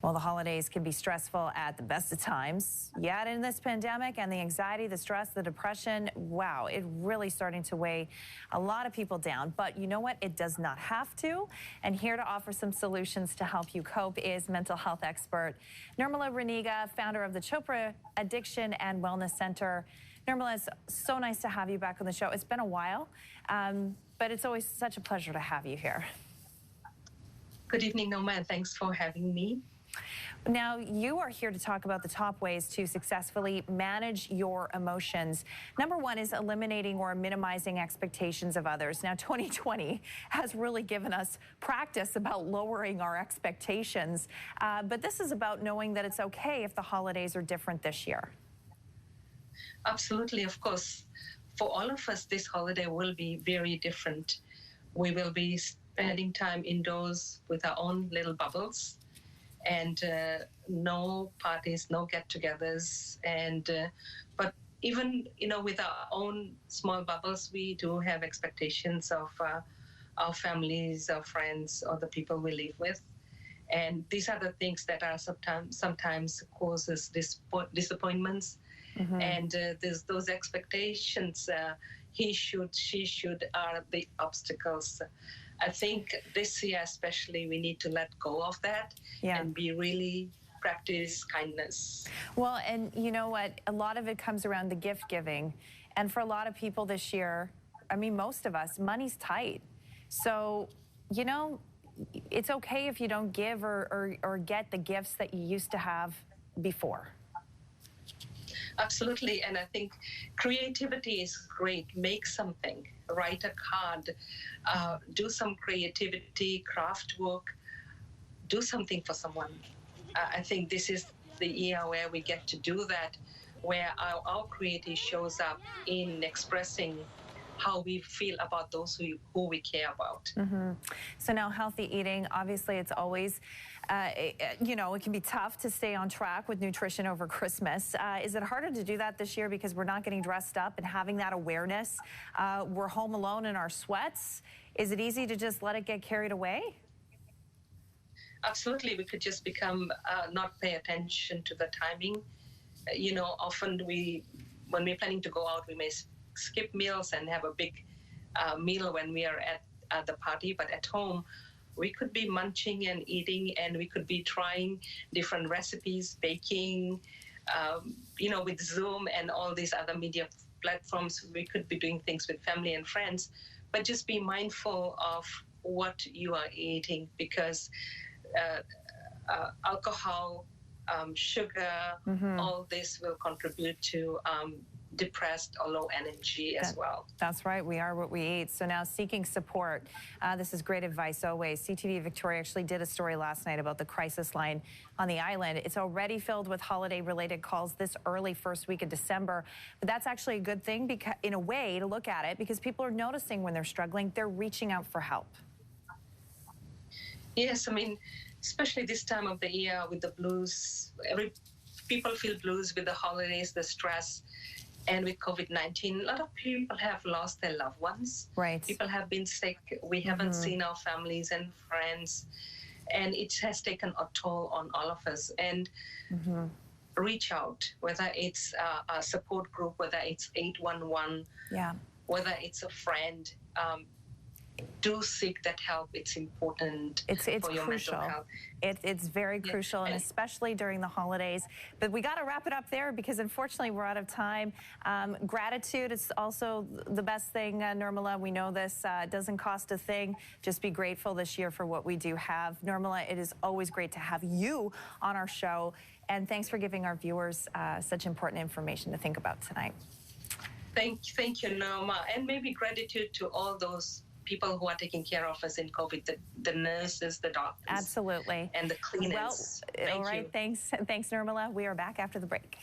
Well, the holidays can be stressful at the best of times. Yet in this pandemic and the anxiety, the stress, the depression, wow, it really starting to weigh a lot of people down. But you know what? It does not have to. And here to offer some solutions to help you cope is mental health expert Nirmala Raniga, founder of the Chopra Addiction and Wellness Center. Nirmala, it's so nice to have you back on the show. It's been a while, but it's always such a pleasure to have you here. Good evening, Norma, and thanks for having me. Now, you are here to talk about the top ways to successfully manage your emotions. Number one is eliminating or minimizing expectations of others. Now, 2020 has really given us practice about lowering our expectations, but this is about knowing that it's okay if the holidays are different this year. Absolutely, of course. For all of us, this holiday will be very different. We will be spending time indoors with our own little bubbles. And no parties, no get-togethers, but even with our own small bubbles, we do have expectations of our families, our friends, or the people we live with, and these are the things that are sometimes causes disappointments. Mm-hmm. And there's those expectations. He should, she should are the obstacles. I think this year especially we need to let go of that and be really practice kindness. Well, and you know what? A lot of it comes around the gift giving. And for a lot of people this year, I mean, most of us, money's tight. So, it's okay if you don't give or get the gifts that you used to have before. Absolutely, and I think creativity is great. Make something, write a card, do some creativity, craft work, do something for someone. I think this is the year where we get to do that, where our creativity shows up in expressing how we feel about those who we care about. Mm-hmm. So now healthy eating, obviously it's always, it can be tough to stay on track with nutrition over Christmas. Is it harder to do that this year because we're not getting dressed up and having that awareness? We're home alone in our sweats. Is it easy to just let it get carried away? Absolutely, we could just become, not pay attention to the timing. Often when we're planning to go out, we may skip meals and have a big meal when we are at the party, but at home we could be munching and eating, and we could be trying different recipes, baking, with Zoom and all these other media platforms. We could be doing things with family and friends, but just be mindful of what you are eating, because alcohol, sugar, all this will contribute to depressed or low energy as well. That's right. We are what we eat. So now seeking support. This is great advice always. CTV Victoria actually did a story last night about the crisis line on the island. It's already filled with holiday-related calls this early first week of December. But that's actually a good thing, because, in a way, to look at it, because people are noticing when they're struggling, they're reaching out for help. Yes, I mean, especially this time of the year with the blues, people feel blues with the holidays, the stress. And with COVID-19, a lot of people have lost their loved ones. Right. People have been sick. We haven't seen our families and friends. And it has taken a toll on all of us. And reach out, whether it's a support group, whether it's 811, whether it's a friend. Do seek that help. It's important for your crucial. mental health. It's very crucial, and especially during the holidays. But we got to wrap it up there, because unfortunately we're out of time. Gratitude is also the best thing, Nirmala. We know this doesn't cost a thing. Just be grateful this year for what we do have. Nirmala, it is always great to have you on our show, and thanks for giving our viewers such important information to think about tonight. Thank you, Norma, and maybe gratitude to all those people who are taking care of us in COVID, the nurses, the doctors. Absolutely. And the cleaners. Well, all right, thanks, Nirmala. We are back after the break.